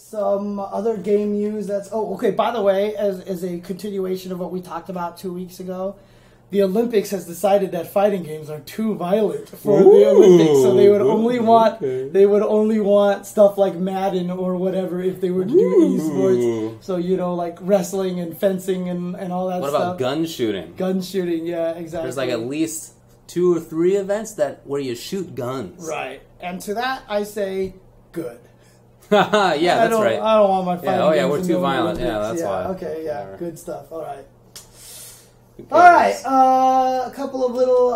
Some other game news that's... Oh, okay, by the way, as a continuation of what we talked about 2 weeks ago, the Olympics has decided that fighting games are too violent for the Olympics, so they would only want stuff like Madden or whatever if they were to do esports. So like wrestling and fencing and all that stuff. What about gun shooting? Gun shooting, yeah, exactly. There's like at least 2 or 3 events where you shoot guns. Right, and to that I say good. Yeah, that's right. I don't want my fighting games we're too violent. Yeah, that's why. Okay, yeah, good stuff. All right. All right, a couple of little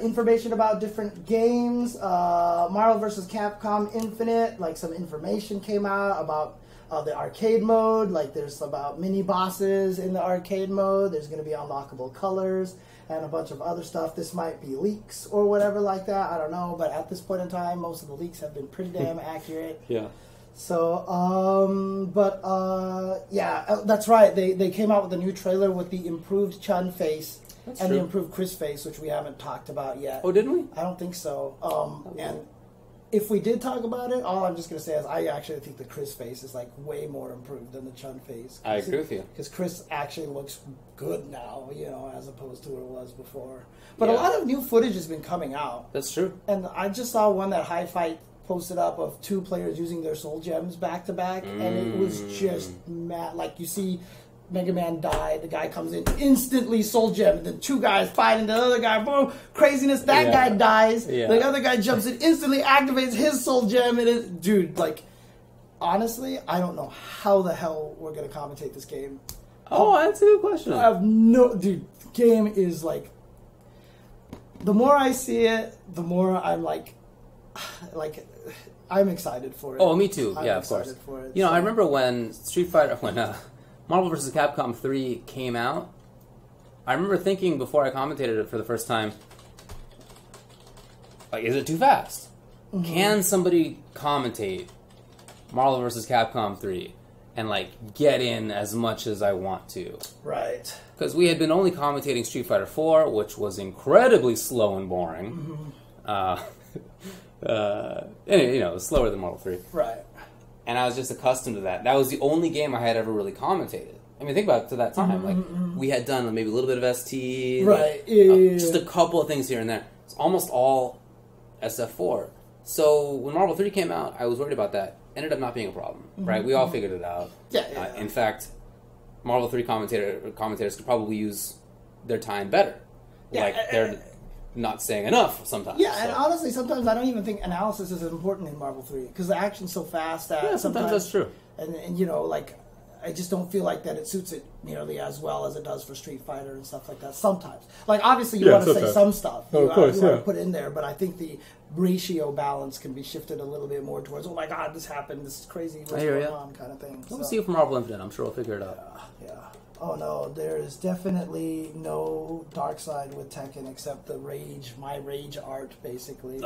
information about different games. Marvel vs. Capcom Infinite, like some information came out about the arcade mode. Like there's about mini bosses in the arcade mode. There's going to be unlockable colors and a bunch of other stuff. This might be leaks or whatever like that. I don't know, but at this point in time, most of the leaks have been pretty damn accurate. Yeah. So, yeah, that's right. They came out with a new trailer with the improved Chen face the improved Chris face, which we haven't talked about yet. Oh, didn't we? I don't think so. And if we did talk about it, all I'm just going to say is I actually think the Chris face is like way more improved than the Chen face. I agree with you. Because Chris actually looks good now, as opposed to what it was before. But a lot of new footage has been coming out. That's true. And I just saw one that High Fight posted up of 2 players using their soul gems back to back, and it was just mad. Like you see Mega Man die, the guy comes in, instantly soul gem, and then 2 guys fighting the other guy, boom, craziness, that guy dies, the other guy jumps in, instantly activates his soul gem, and dude, like, honestly, I don't know how the hell we're going to commentate this game. Oh, that's a good question. I have no, dude, game is like, the more I see it, the more I'm like, I'm excited for it. Oh, me too. Yeah, of course. For it, I remember when Marvel vs. Capcom 3 came out, I remember thinking before I commentated it for the first time, like, is it too fast? Mm-hmm. Can somebody commentate Marvel vs. Capcom 3 and, like, get in as much as I want to? Right. Because we had been only commentating Street Fighter 4, which was incredibly slow and boring. Mm-hmm. Anyway, it was slower than Marvel 3. Right. And I was just accustomed to that. That was the only game I had ever really commentated. I mean, think about it to that time. Like, we had done maybe a little bit of ST. Right. Just a couple of things here and there. It's almost all SF4. So when Marvel 3 came out, I was worried about that. Ended up not being a problem, right? We all figured it out. Yeah. In fact, Marvel 3 commentators could probably use their time better. Yeah, like, they're not saying enough sometimes. Yeah, and honestly, sometimes I don't even think analysis is important in Marvel 3 because the action's so fast that sometimes that's true. And like, I just don't feel like that it suits it nearly as well as it does for Street Fighter and stuff like that. Sometimes, like obviously you want to say some stuff, you want to put in there, but I think the ratio balance can be shifted a little bit more towards, oh my god, this happened, this is crazy, what's going on, kind of thing. We'll see it from Marvel Infinite. I'm sure we'll figure it out. Yeah. Oh no, there is definitely no dark side with Tekken except my rage art, basically.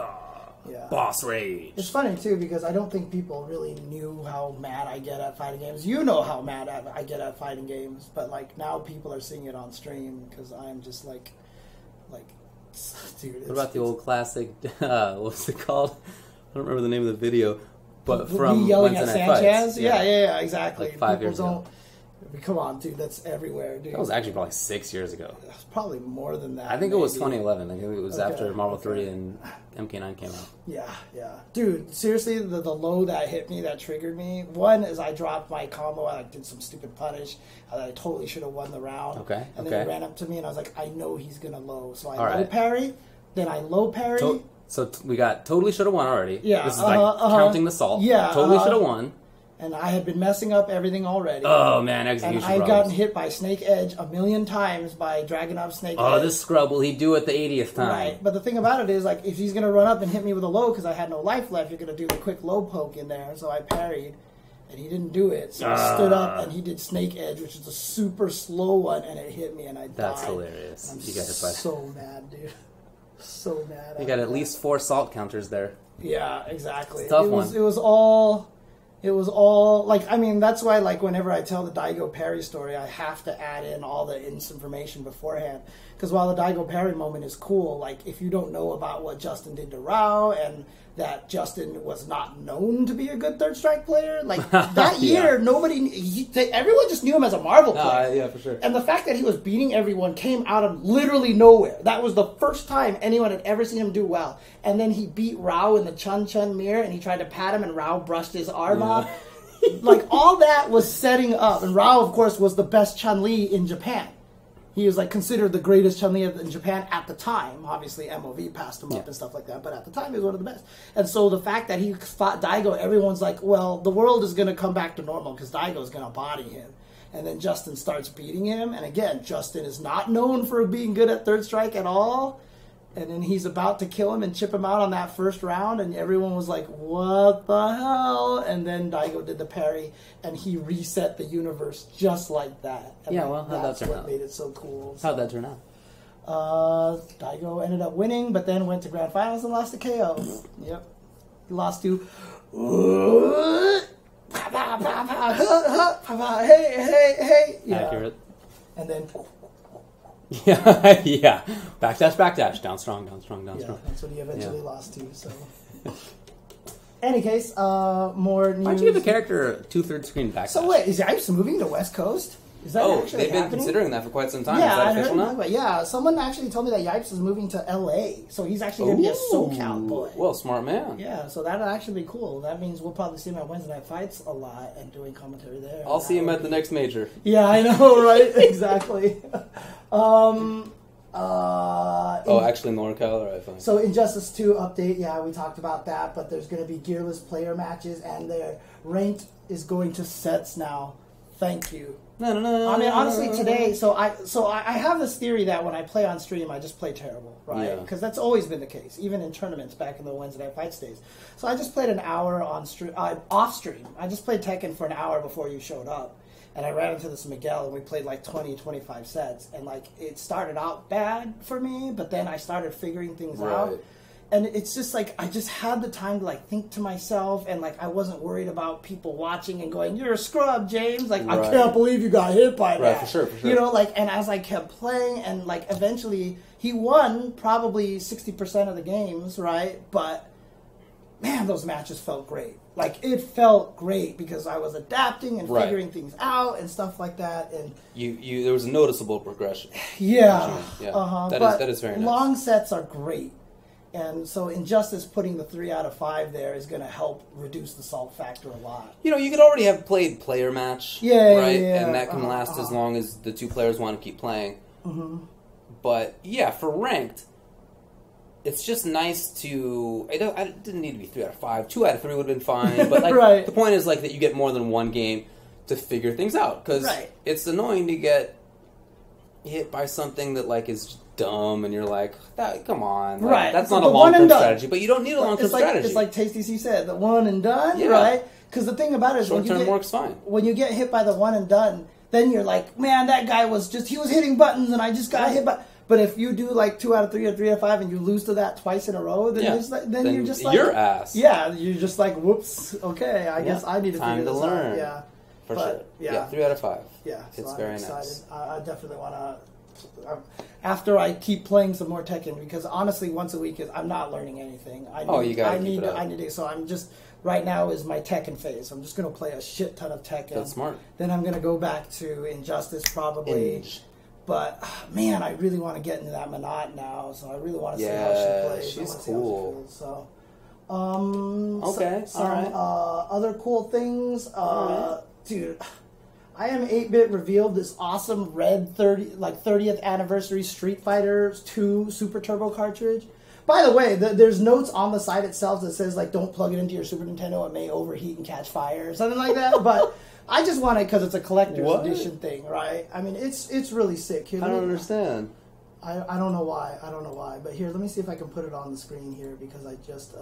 Yeah. Boss rage. It's funny too because I don't think people really knew how mad I get at fighting games. You know how mad I get at fighting games, but like now people are seeing it on stream because I'm just like, dude. What about the old classic? What's it called? I don't remember the name of the video, but from yelling Wednesday at Night Sanchez. Fights. Yeah, exactly. Like 5 years ago. Come on, dude, that's everywhere, dude. That was actually probably 6 years ago. Probably more than that. I think it was 2011. I think it was after Marvel 3 and MK9 came out. Yeah. Dude, seriously, the low that hit me, that triggered me, one is I dropped my combo, I did some stupid punish, I totally should have won the round. Okay. And then he ran up to me and I was like, I know he's going to low. So I low parry, then I low parry. So we got totally should have won already. Yeah. This is counting the salt. Yeah. Totally should have won. And I had been messing up everything already. Oh, man, execution And I'd gotten hit by Snake Edge a million times by Dragunov Snake Edge. Oh, this scrub, will he do it the 80th time? Right, but the thing about it is, like, if he's going to run up and hit me with a low because I had no life left, you're going to do the quick low poke in there. So I parried, and he didn't do it. So I stood up, and he did Snake Edge, which is a super slow one, and it hit me, and I died. That's hilarious. I'm you got hit by so mad, dude. So mad. You got at least 4 salt counters there. Yeah, exactly. It's a tough one. It was all, like, I mean, that's why, like, whenever I tell the Daigo Parry story, I have to add in all the information beforehand. Because while the Daigo Parry moment is cool, like, if you don't know about what Justin did to Rao and that Justin was not known to be a good third strike player. Like that year, everyone just knew him as a Marvel player. Yeah, for sure. And the fact that he was beating everyone came out of literally nowhere. That was the first time anyone had ever seen him do well. And then he beat Rao in the Chun mirror, and he tried to pat him, and Rao brushed his arm off. Like all that was setting up, and Rao, of course, was the best Chun-Li in Japan. He was like considered the greatest Chun-Li in Japan at the time. Obviously, MOV passed him up and stuff like that, but at the time, he was one of the best. And so the fact that he fought Daigo, everyone's like, well, the world is going to come back to normal because Daigo is going to body him. And then Justin starts beating him. And again, Justin is not known for being good at third strike at all. And then he's about to kill him and chip him out on that first round. And everyone was like, what the hell? And then Daigo did the parry. And he reset the universe just like that. And yeah, well, how'd that turn out? That's what made it so cool. How'd that turn out? Daigo ended up winning, but then went to grand finals and lost to KO. Yep. He lost to... Hey. Yeah. Accurate. And then... yeah. Backdash. Down strong. Yeah, that's what he eventually lost to, so... Any case, more news. Why'd you give a character a 2/3 screen backdash? So wait, is Yipes moving to West Coast? Is that actually they've been considering that for quite some time. Yeah, is that official now? Yeah, someone actually told me that Yipes is moving to LA, so he's actually going to be a SoCal boy. Well, smart man. Yeah, so that'll actually be cool. That means we'll probably see him at Wednesday Night Fights a lot and doing commentary there. I'll see him at the next major. Yeah, I know, right? Exactly. Actually NorCal, alright, fine. So Injustice 2 update, yeah, we talked about that, but there's going to be gearless player matches, and their ranked is going to sets now. Thank you. No. I mean, honestly, today, so I have this theory that when I play on stream, I just play terrible, right? Because that's always been the case, even in tournaments back in the Wednesday Night Fights days. So I just played an hour on off stream. I just played Tekken for an hour before you showed up. And I ran into this Miguel, and we played like 20, 25 sets. And like it started out bad for me, but then I started figuring things out. And it's just like I just had the time to like think to myself, and like I wasn't worried about people watching and going, "You're a scrub, James." Like I can't believe you got hit by that. For sure. You know, like, and as I kept playing, and like eventually he won probably 60% of the games, right? But man, those matches felt great. Like, it felt great because I was adapting and figuring things out and stuff like that. And you there was a noticeable progression. Yeah. That is very nice. Long sets are great. And so Injustice putting the 3 out of 5 there is going to help reduce the salt factor a lot. You know, you could already have played player match, right? Yeah. And that can last as long as the two players want to keep playing. Mm-hmm. But, yeah, for ranked... It's just nice to... I didn't need to be 3 out of 5. 2 out of 3 would have been fine. But like, the point is like that you get more than one game to figure things out. Because it's annoying to get hit by something that like is dumb and you're like, come on. Like, that's not a long-term strategy. But you don't need a long-term strategy. It's like Tasty C said, the one and done, right? Because the thing about it is short-term works fine. When you get hit by the one and done, then you're like, man, that guy was hitting buttons and I just got hit by... But if you do like 2 out of 3 or 3 out of 5 and you lose to that twice in a row, then you're just like... your ass. Yeah, you're just like, whoops, okay, I guess I need to figure this learn. out. Yeah. For sure. Yeah, 3 out of 5. Yeah, so it's I'm very excited. nice. I definitely want to... After I keep playing some more Tekken, because honestly, once a week, I'm not learning anything. You got to keep it up. I need to... So I'm just... Right now is my Tekken phase. I'm just going to play a shit ton of Tekken. That's smart. Then I'm going to go back to Injustice probably. But, man, I really want to get into that Menat now, so I really want to see how she plays. She's cool. So, okay, all right. Other cool things. Dude, I am 8-Bit revealed this awesome red 30th anniversary Street Fighter 2 Super Turbo cartridge. By the way, there's notes on the site itself that says, like, don't plug it into your Super Nintendo, it may overheat and catch fire or something like that, but... I just want it because it's a collector's edition thing, right? I mean, it's really sick. Here, I don't understand. I don't know why. But here, let me see if I can put it on the screen here because I just...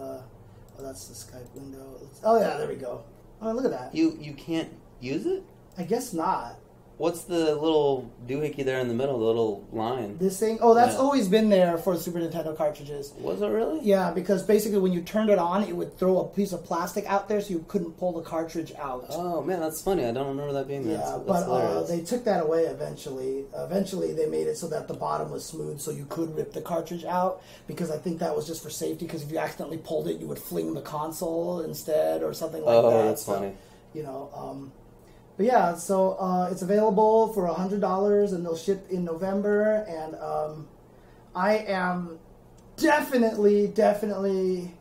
that's the Skype window. Oh, yeah, there we go. Oh, look at that. You can't use it? I guess not. What's the little doohickey there in the middle, the little line? This thing? Oh, that's always been there for Super Nintendo cartridges. Was it really? Yeah, because basically when you turned it on, it would throw a piece of plastic out there so you couldn't pull the cartridge out. Oh, man, that's funny. I don't remember that being there. Yeah, but they took that away eventually. Eventually, they made it so that the bottom was smooth so you could rip the cartridge out, because I think that was just for safety, because if you accidentally pulled it, you would fling the console instead or something like that. Oh, that's funny. You know, but yeah, so it's available for $100 and they'll ship in November. And I am definitely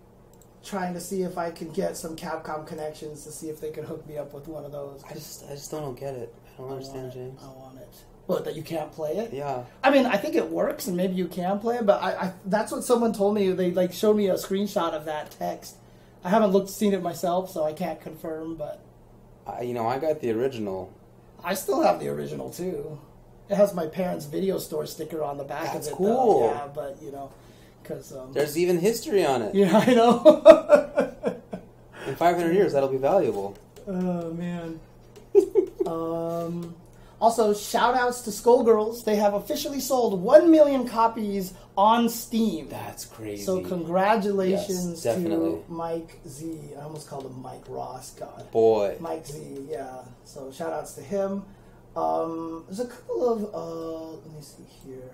trying to see if I can get some Capcom connections to see if they can hook me up with one of those. I just don't get it. I don't understand, James. I want it. What, that you can't play it? Yeah. I mean, I think it works and maybe you can play it, but I that's what someone told me. They like showed me a screenshot of that text. I haven't seen it myself, so I can't confirm, but... I got the original. I still have the original, too. It has my parents' video store sticker on the back of it. Cool. Though. Yeah, but, because... There's even history on it. Yeah, I know. In 500 years, that'll be valuable. Oh, man. Also, shout-outs to Skullgirls. They have officially sold 1 million copies on Steam. That's crazy. So congratulations to Mike Z. I almost called him Mike Ross. God. Boy. Mike Z, yeah. So shout-outs to him. There's a couple of, let me see here,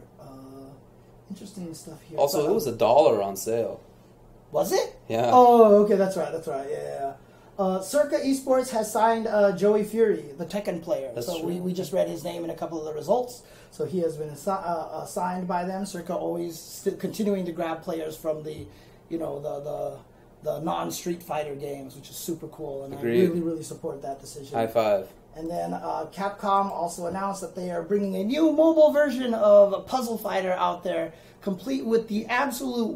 interesting stuff here. Also, it was $1 on sale. Was it? Yeah. Oh, okay, that's right, yeah. Circa Esports has signed Joey Fury, the Tekken player. That's so true. we just read his name in a couple of the results. So he has been signed by them. Circa always continuing to grab players from the non-Street Fighter games, which is super cool. And Agreed. I really support that decision. High five. And then Capcom also announced that they are bringing a new mobile version of Puzzle Fighter out there, complete with the absolute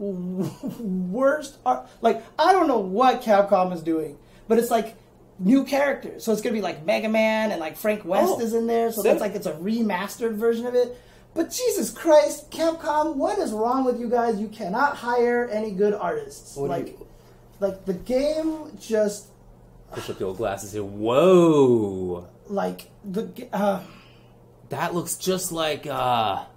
worst art. Like, I don't know what Capcom is doing, but it's like new characters. So it's going to be like Mega Man and like Frank West is in there. So that's like it's a remastered version of it. But Jesus Christ, Capcom, what is wrong with you guys? You cannot hire any good artists. Like the game just... Push up the old glasses here. Whoa. Like, that looks just like, well,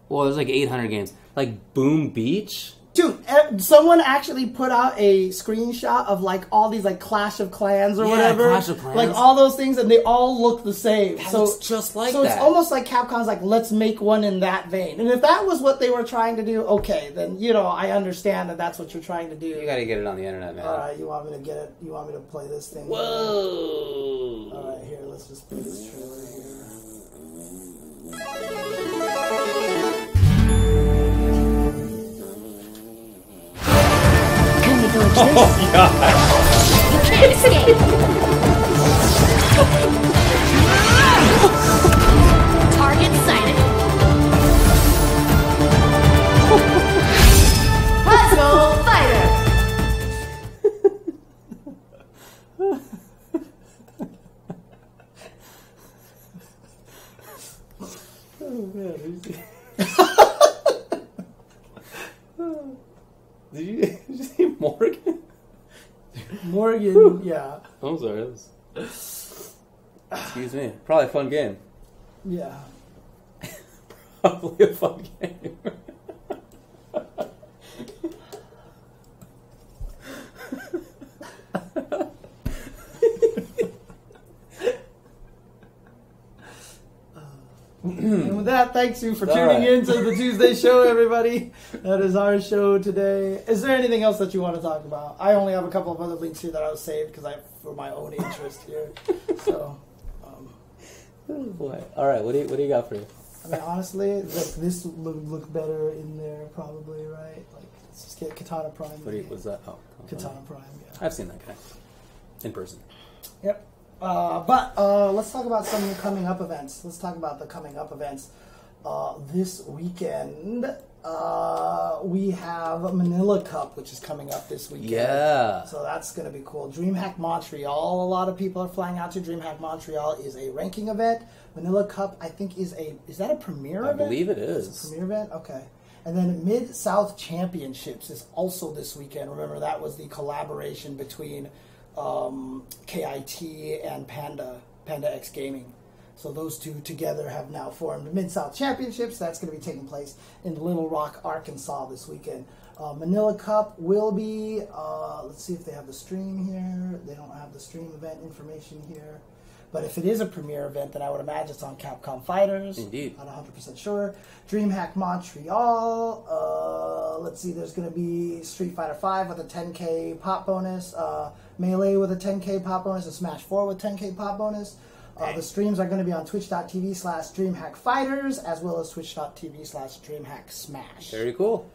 there's like 800 games. Like Boom Beach? Dude, someone actually put out a screenshot of like all these like Clash of Clans or whatever. Clash of Clans. Like all those things, and they all look the same. That looks just like so that. It's almost like Capcom's like, let's make one in that vein. And if that was what they were trying to do, okay, then I understand that that's what you're trying to do. You gotta get it on the internet, man. Alright, you want me to get it? You want me to play this thing? Whoa. Alright, here, let's just play this trailer here. Oh, God. You can't escape. Target sighted. Puzzle Fighter. Oh, man. Did you say Morrigan? Morrigan, yeah. I'm sorry. Excuse me. Probably a fun game. Yeah. Probably a fun game. And with that, thanks you for tuning in to the Tuesday show, everybody. That is our show today. Is there anything else that you want to talk about? I only have a couple of other links here that I was saved for my own interest here. So, oh boy! All right, what do you got for you? I mean, honestly, this would look better in there, probably, right? Like, let's just get Katana Prime. What's that? Oh, Katana Prime. Yeah, I've seen that guy in person. Yep. But let's talk about some coming up events. Let's talk about the coming up events. This weekend, we have Manila Cup, which is coming up this weekend. Yeah. So that's going to be cool. DreamHack Montreal, a lot of people are flying out to. DreamHack Montreal is a ranking event. Manila Cup, I think, is that a premier event? I believe it is. It's a premier event? Okay. And then Mid-South Championships is also this weekend. Remember, that was the collaboration between KIT and Panda X Gaming. So those two together have now formed Mid-South Championships. That's going to be taking place in Little Rock, Arkansas this weekend. Manila Cup will be, let's see if they have the stream here. They don't have the stream event information here. But if it is a premier event, then I would imagine it's on Capcom Fighters. Indeed. Not 100% sure. DreamHack Montreal. Let's see, there's going to be Street Fighter V with a 10K pop bonus. Melee with a 10K pop bonus. And Smash 4 with 10K pop bonus. The streams are going to be on twitch.tv/DreamHackFighters as well as twitch.tv/DreamHackSmash. Very cool.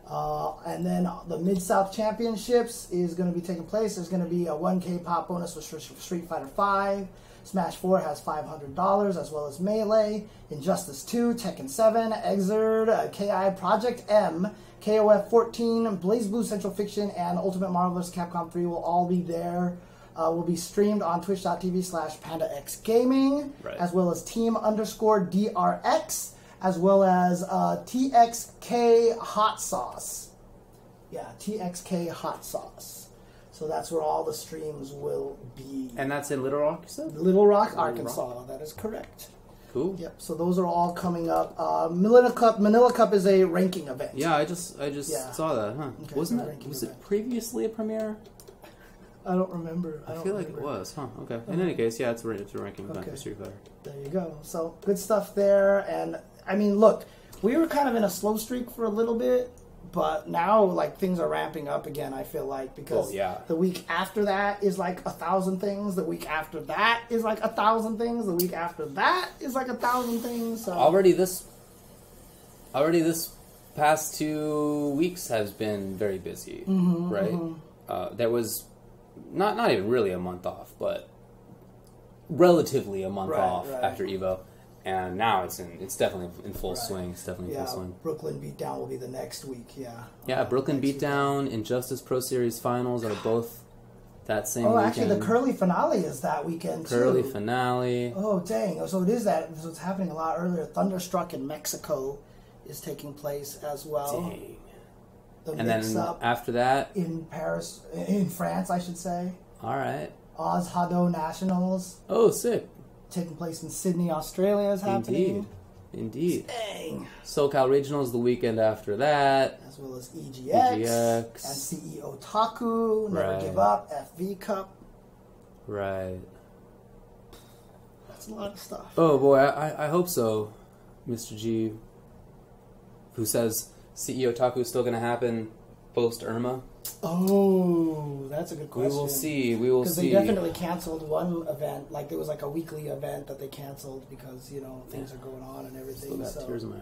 And then the Mid-South Championships is going to be taking place. There's going to be a 1K pop bonus for Street Fighter V. Smash 4 has $500 as well as Melee. Injustice 2, Tekken 7, Exerd, KI Project M, KOF 14, BlazBlue Central Fiction, and Ultimate Marvel vs. Capcom 3 will all be there. Will be streamed on twitch.tv/PandaXGaming, as well as Team_DRX, as well as TXK Hot Sauce. Yeah, TXK Hot Sauce. So that's where all the streams will be. And that's in Little Rock, you said? Little Rock, Arkansas. That is correct. Cool. Yep. So those are all coming up. Manila Cup is a ranking event. Yeah, I just saw that. Huh? Okay, Was it previously a premiere? I don't remember. I feel like it was. Huh? Okay. In any case, yeah, it's a ranking event for Street Fighter. There you go. So good stuff there. And I mean, look, we were kind of in a slow streak for a little bit. But now, like, things are ramping up again, I feel like, because the week after that is like 1,000 things. The week after that is like 1,000 things. The week after that is like 1,000 things. So. Already this past 2 weeks has been very busy, right? There was not even really a month off, but relatively a month off after Evo. And now it's definitely in full swing. It's definitely in full swing. Brooklyn Beatdown will be the next week. Yeah, Brooklyn Beatdown, Injustice Pro Series Finals are both that same weekend. Actually, the Curly finale is that weekend too. Curly finale. Oh, dang! So it is that. So it's happening a lot earlier. Thunderstruck in Mexico is taking place as well. Dang. The and then after that, in Paris, in France, I should say. All right. Oz Hado Nationals. Oh, sick. Taking place in Sydney, Australia is happening. Indeed. Dang. SoCal Regionals the weekend after that. As well as EGX. And CEO Taku. Never Give Up. FV Cup. Right. That's a lot of stuff. Oh boy, I hope so, Mr. G. Who says CEO Taku is still going to happen post Irma? Oh, that's a good question. We will see. Because they definitely canceled one event. Like, there was like a weekly event that they canceled because, things are going on and everything. Still got tears in my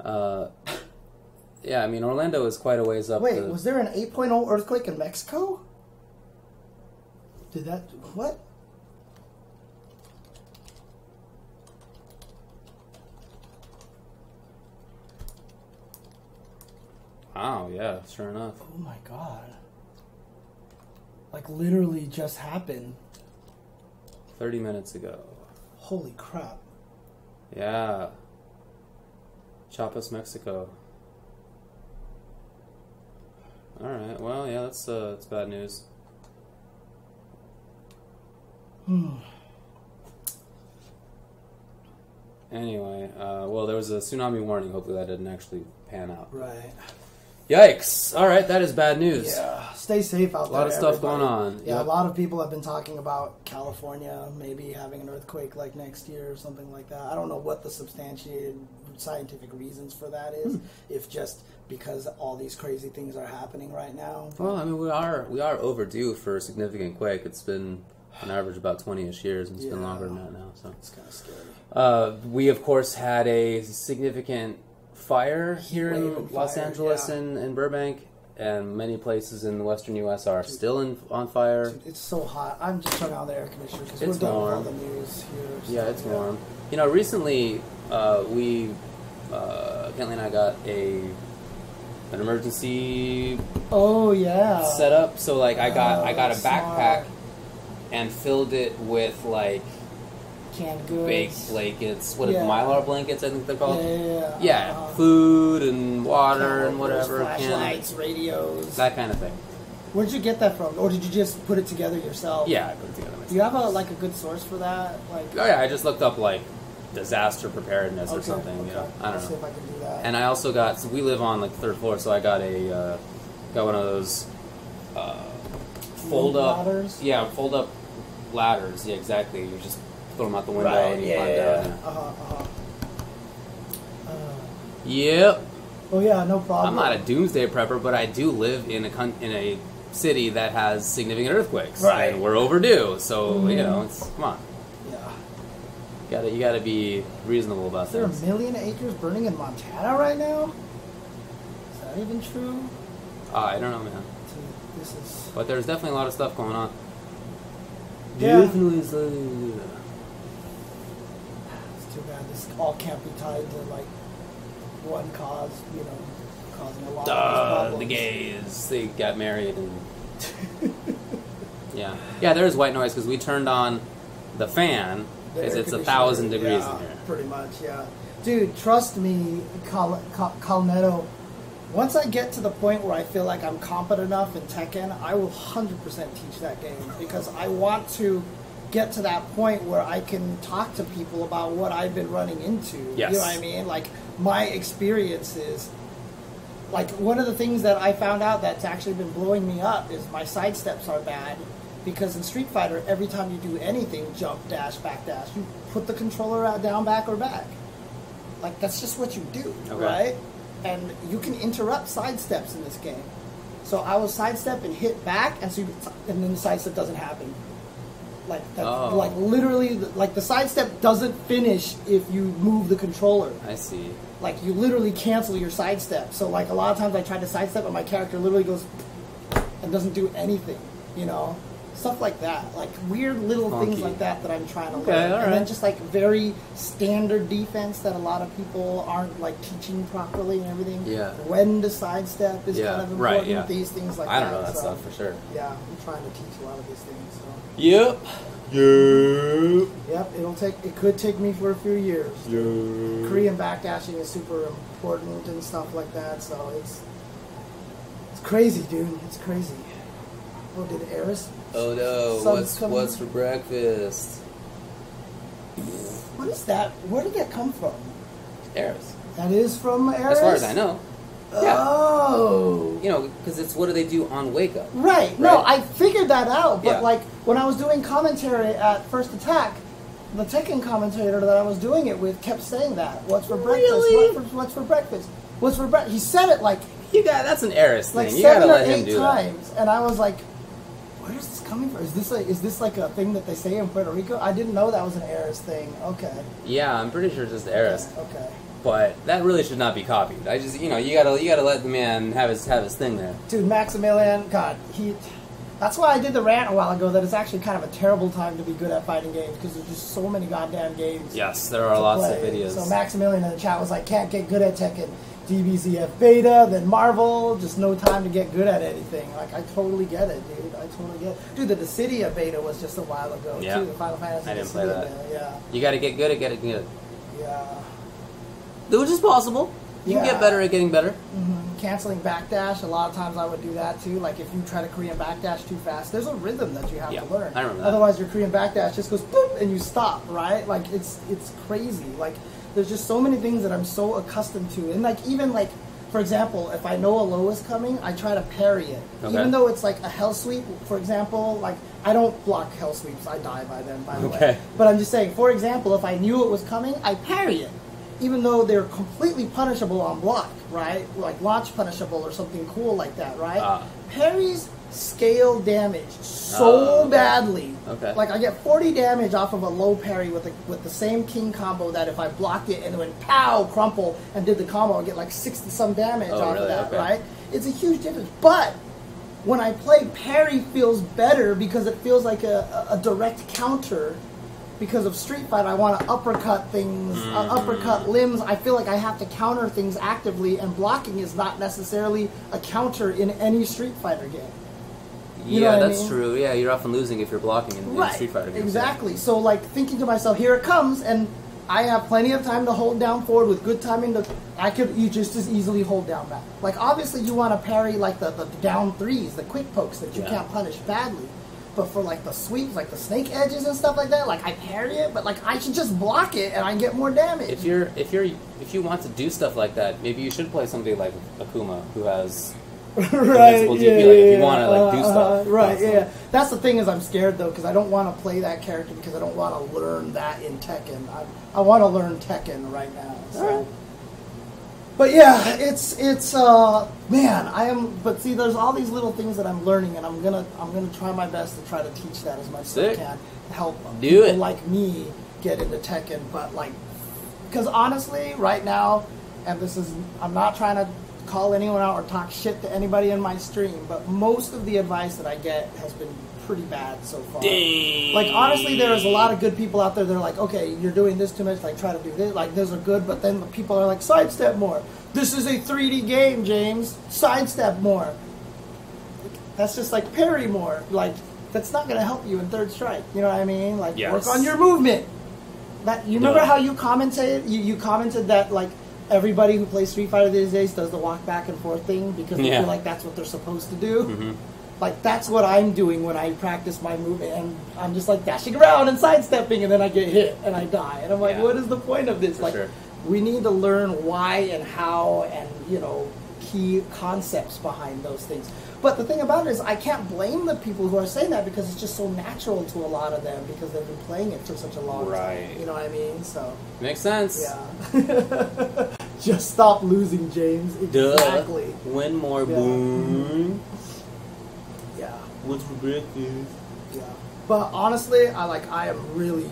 eyes. Yeah, I mean, Orlando is quite a ways up. Wait, was there an 8.0 earthquake in Mexico? What? Wow, yeah, sure enough. Oh my god. Like, literally just happened. 30 minutes ago. Holy crap. Yeah. Chiapas, Mexico. Alright, well, yeah, that's bad news. Anyway, well, there was a tsunami warning. Hopefully that didn't actually pan out. Right. Yikes! All right, that is bad news. Yeah, stay safe out there. A lot of stuff going on. Yeah, a lot of people have been talking about California maybe having an earthquake like next year or something like that. I don't know what the substantiated scientific reasons for that is. If just because all these crazy things are happening right now. Well, I mean, we are overdue for a significant quake. It's been on average about 20-ish years, and it's been longer than that now. So it's kind of scary. We of course had a significant fire here in Los Angeles and Burbank, and many places in the western U.S. are still on fire. Dude, it's so hot. I'm just turning on the air conditioner because we're done with all the news here. So, yeah, it's warm. Recently Kentley and I got an emergency set up. So like I got a backpack and filled it with like canned goods, baked blankets, Mylar blankets, I think they're called. Yeah. Food and water and whatever, flashlights, radios, that kind of thing. Where did you get that from? Or did you just put it together yourself? Yeah, I put it together myself. Do you have a good source for that? Like, oh yeah, I just looked up like disaster preparedness or something. Okay. You know, I don't know. See if I can do that. And I also got. So we live on like the 3rd floor, so I got got one of those fold up ladders. Yeah, fold up ladders. Yeah, exactly. You just throw them out the window and you climb down. Yep. Oh yeah, no problem. I'm not a doomsday prepper, but I do live in a city that has significant earthquakes, right? And we're overdue, so you know, come on. Yeah. You gotta be reasonable about Is there things. 1 million acres burning in Montana right now? Is that even true? I don't know, man. Dude, this is. But there's definitely a lot of stuff going on. Yeah. Definitely. It's too bad. This all can't be tied to like one cause, you know, causing a lot of problems. The gays, they got married and yeah, there is white noise because we turned on the fan because it's 1,000 degrees in here. Pretty much, yeah. Dude, trust me, Calnetto. Once I get to the point where I feel like I'm competent enough in Tekken, I will 100% teach that game because I want to get to that point where I can talk to people about what I've been running into. Yes. You know what I mean? Like, my experiences. Like, one of the things that I found out that's actually been blowing me up is my sidesteps are bad because in Street Fighter, every time you do anything, jump, dash, back dash, you put the controller out, down, back, or back. Like, that's just what you do, right? And you can interrupt sidesteps in this game. So I will sidestep and hit back, and then the sidestep doesn't happen. Like that, like literally, like the sidestep doesn't finish if you move the controller. I see. Like you literally cancel your sidestep. So like a lot of times I try to sidestep, and my character literally goes and doesn't do anything. You know, stuff like that. Like weird little things like that I'm trying to learn. And then just like very standard defense that a lot of people aren't like teaching properly and everything. Yeah. When to sidestep is kind of important. Right, yeah. These things like that. I don't know that stuff for sure. Yeah, I'm trying to teach a lot of these things. So. Yep. Yep, it could take me for a few years. Korean backdashing is super important and stuff like that, so it's crazy, dude. It's crazy. Oh, did Eris? Oh no, what's for breakfast? What is that? Where did that come from? Eris. That is from Eris? As far as I know. Yeah. Oh. You know, because it's what do they do on Wake Up? Right. No, I figured that out. But, like, when I was doing commentary at First Attack, the Tekken commentator that I was doing it with kept saying that. What's for breakfast? Really? What's for breakfast? What's for breakfast? He said it like... That's an Eris thing. Like You gotta let him do 7 or 8 times. And I was like, where is this coming from? Is this like a thing that they say in Puerto Rico? I didn't know that was an Eris thing. Okay. Yeah, I'm pretty sure it's just Eris. Okay. But that really should not be copied. I just, you gotta let the man have his thing there. Dude, Maximilian, God, that's why I did the rant a while ago that it's actually kind of a terrible time to be good at fighting games because there's just so many goddamn games. Yes, there are lots of videos. So Maximilian in the chat was like, can't get good at Tekken. DBZF beta, then Marvel, just no time to get good at anything. Like, I totally get it, dude. I totally get it. Dude, the Dissidia beta was just a while ago, too. The Final Fantasy I didn't play that. Beta, yeah. You gotta get good at getting good. Yeah. Which is possible. You can get better at getting better. Mm-hmm. Canceling backdash, a lot of times I would do that too. Like if you try to Korean backdash too fast, there's a rhythm that you have to learn. I remember that. Otherwise, your Korean backdash just goes boop and you stop, right? Like it's crazy. Like there's just so many things that I'm so accustomed to, and like even like for example, if I know a low is coming, I try to parry it, even though it's like a hell sweep. For example, like I don't block hell sweeps; I die by them. By the way, but I'm just saying. For example, if I knew it was coming, I parry it. Even though they're completely punishable on block, right? Like launch punishable or something cool like that, right? Parries scale damage so badly. Like I get 40 damage off of a low parry with the same king combo that if I blocked it and it went pow, crumple, and did the combo, I get like 60 some damage off of that, right? It's a huge difference. But when I play, parry feels better because it feels like a direct counter. Because of Street Fighter, I want to uppercut things, uppercut limbs. I feel like I have to counter things actively, and blocking is not necessarily a counter in any Street Fighter game. You know what that's I mean? true. Yeah, you're often losing if you're blocking in Street Fighter games. Exactly. So, like, thinking to myself, here it comes, and I have plenty of time to hold down forward with good timing. You just as easily hold down back. Like, obviously, you want to parry, like, the down threes, the quick pokes that you can't punish badly. But for, like, the sweeps, like the snake edges and stuff like that, like, I parry it, but, like, I should just block it and I get more damage. If you want to do stuff like that, maybe you should play somebody like Akuma, who has invincible DP. If you want to, like, do stuff. Right, yeah. That's the thing is I'm scared, though, because I don't want to play that character because I don't want to learn that in Tekken. I want to learn Tekken right now. So. All right. But yeah, it's man, but see, there's all these little things that I'm learning, and I'm gonna try my best to try to teach that as much as I can to help people like me get into Tekken. But like, because honestly, right now, and I'm not trying to call anyone out or talk shit to anybody in my stream, but most of the advice that I get has been pretty bad so far. Dang. Like, honestly, there's a lot of good people out there that are like, okay, you're doing this too much, like, try to do this, like, those are good, but then the people are like, sidestep more. This is a 3D game, James. Sidestep more. That's just like parry more. Like, that's not going to help you in third strike. You know what I mean? Like, work on your movement. You remember how you commented? You commented that, like, everybody who plays Street Fighter these days does the walk back and forth thing because they feel like that's what they're supposed to do. Mm-hmm. Like, that's what I'm doing when I practice my movement, and I'm just, like, dashing around and sidestepping, and then I get hit, and I die. And I'm like, what is the point of this? We need to learn why and how and, you know, key concepts behind those things. But the thing about it is I can't blame the people who are saying that because it's just so natural to a lot of them because they've been playing it for such a long time. You know what I mean? So makes sense. Yeah. Just stop losing, James. Exactly. Duh. Win more, boom. Yeah. What's for breakfast? Yeah. But honestly, I am really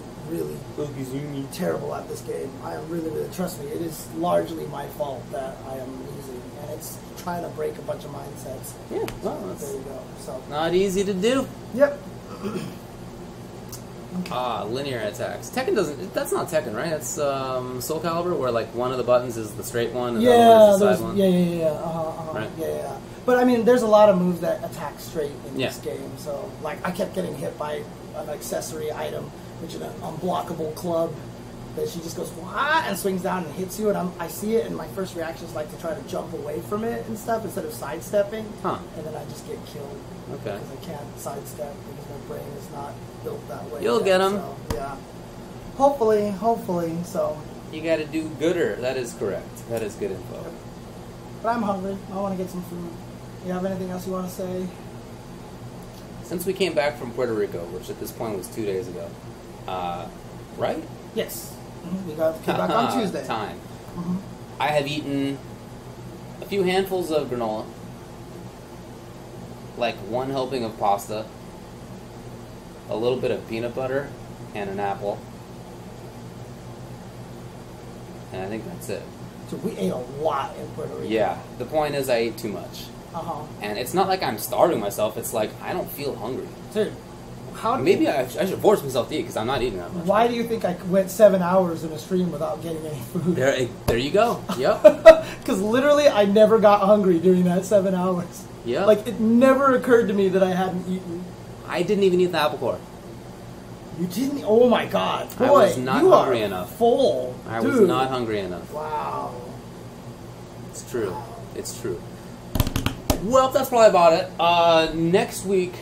terrible at this game. I am really, trust me, it is largely my fault that I am losing, and it's trying to break a bunch of mindsets. Yeah, well, there you go. So not easy to do. Yep. Linear attacks. Tekken doesn't. That's not Tekken, right? That's Soul Calibur, where like one of the buttons is the straight one and the other is the side one. Yeah. Right? Yeah. But I mean, there's a lot of moves that attack straight in this game. So like, I kept getting hit by an accessory item, which is an unblockable club that she just goes wah and swings down and hits you, and I see it, and my first reaction is like to try to jump away from it and stuff instead of sidestepping, and then I just get killed. Okay. Because I can't sidestep because my brain is not built that way. You'll get them. So, yeah. Hopefully. So. You got to do gooder. That is correct. That is good info. Yep. But I'm hungry. I want to get some food. You have anything else you want to say? Since we came back from Puerto Rico, which at this point was 2 days ago, right? Yes. We came back on Tuesday. Time. Mm-hmm. I have eaten a few handfuls of granola, like one helping of pasta, a little bit of peanut butter, and an apple. And I think that's it. So we ate a lot in Puerto Rico. Yeah. The point is I ate too much. And it's not like I'm starving myself. It's like I don't feel hungry. Dude, maybe I should force myself to eat because I'm not eating that much. Why do you think I went 7 hours in a stream without getting any food? There you go. Yep. Because literally I never got hungry during that 7 hours. Yeah. Like, it never occurred to me that I hadn't eaten. I didn't even eat the apple core. You didn't? Oh my god. Boy, I was not hungry enough. Full. I was not hungry enough. Wow. It's true. It's true. Well, that's probably about it. Next week,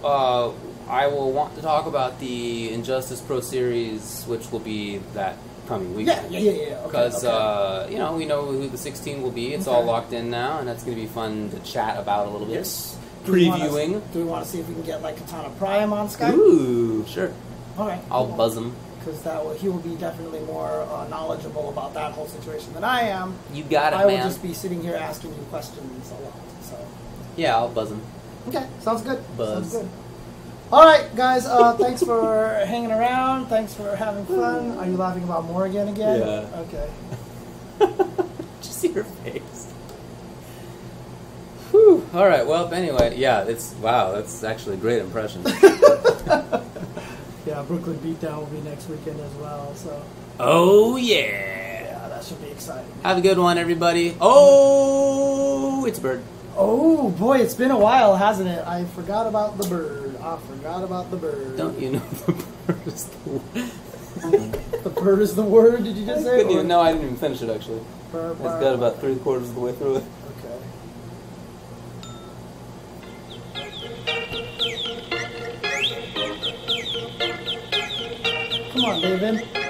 I will want to talk about the Injustice Pro Series, which will be that coming weekend. Yeah. Because, we know who the 16 will be. It's all locked in now, and that's going to be fun to chat about a little bit. Yes. Previewing. Do we want to see if we can get, like, Katana Prime on Skype? Ooh, sure. All right. I'll buzz him. Because he will be definitely more knowledgeable about that whole situation than I am. You got it, man. I will man. just be sitting here asking you questions a lot. So. Yeah, I'll buzz him. Okay, sounds good. Buzz. Sounds good. All right, guys. Thanks for hanging around. Thanks for having fun. Are you laughing about Morrigan again? Yeah. Okay. Just see your face. Whew. All right. Well, anyway, that's actually a great impression. Yeah, Brooklyn Beatdown will be next weekend as well. So. Oh yeah. Yeah, that should be exciting. Have a good one, everybody. Oh, it's a bird. Oh boy, it's been a while, hasn't it? I forgot about the bird. Don't you know the bird is the The bird is the word, did you just say? No, I didn't even finish it, actually. I got about 3/4 of the way through it. Okay. Come on, David.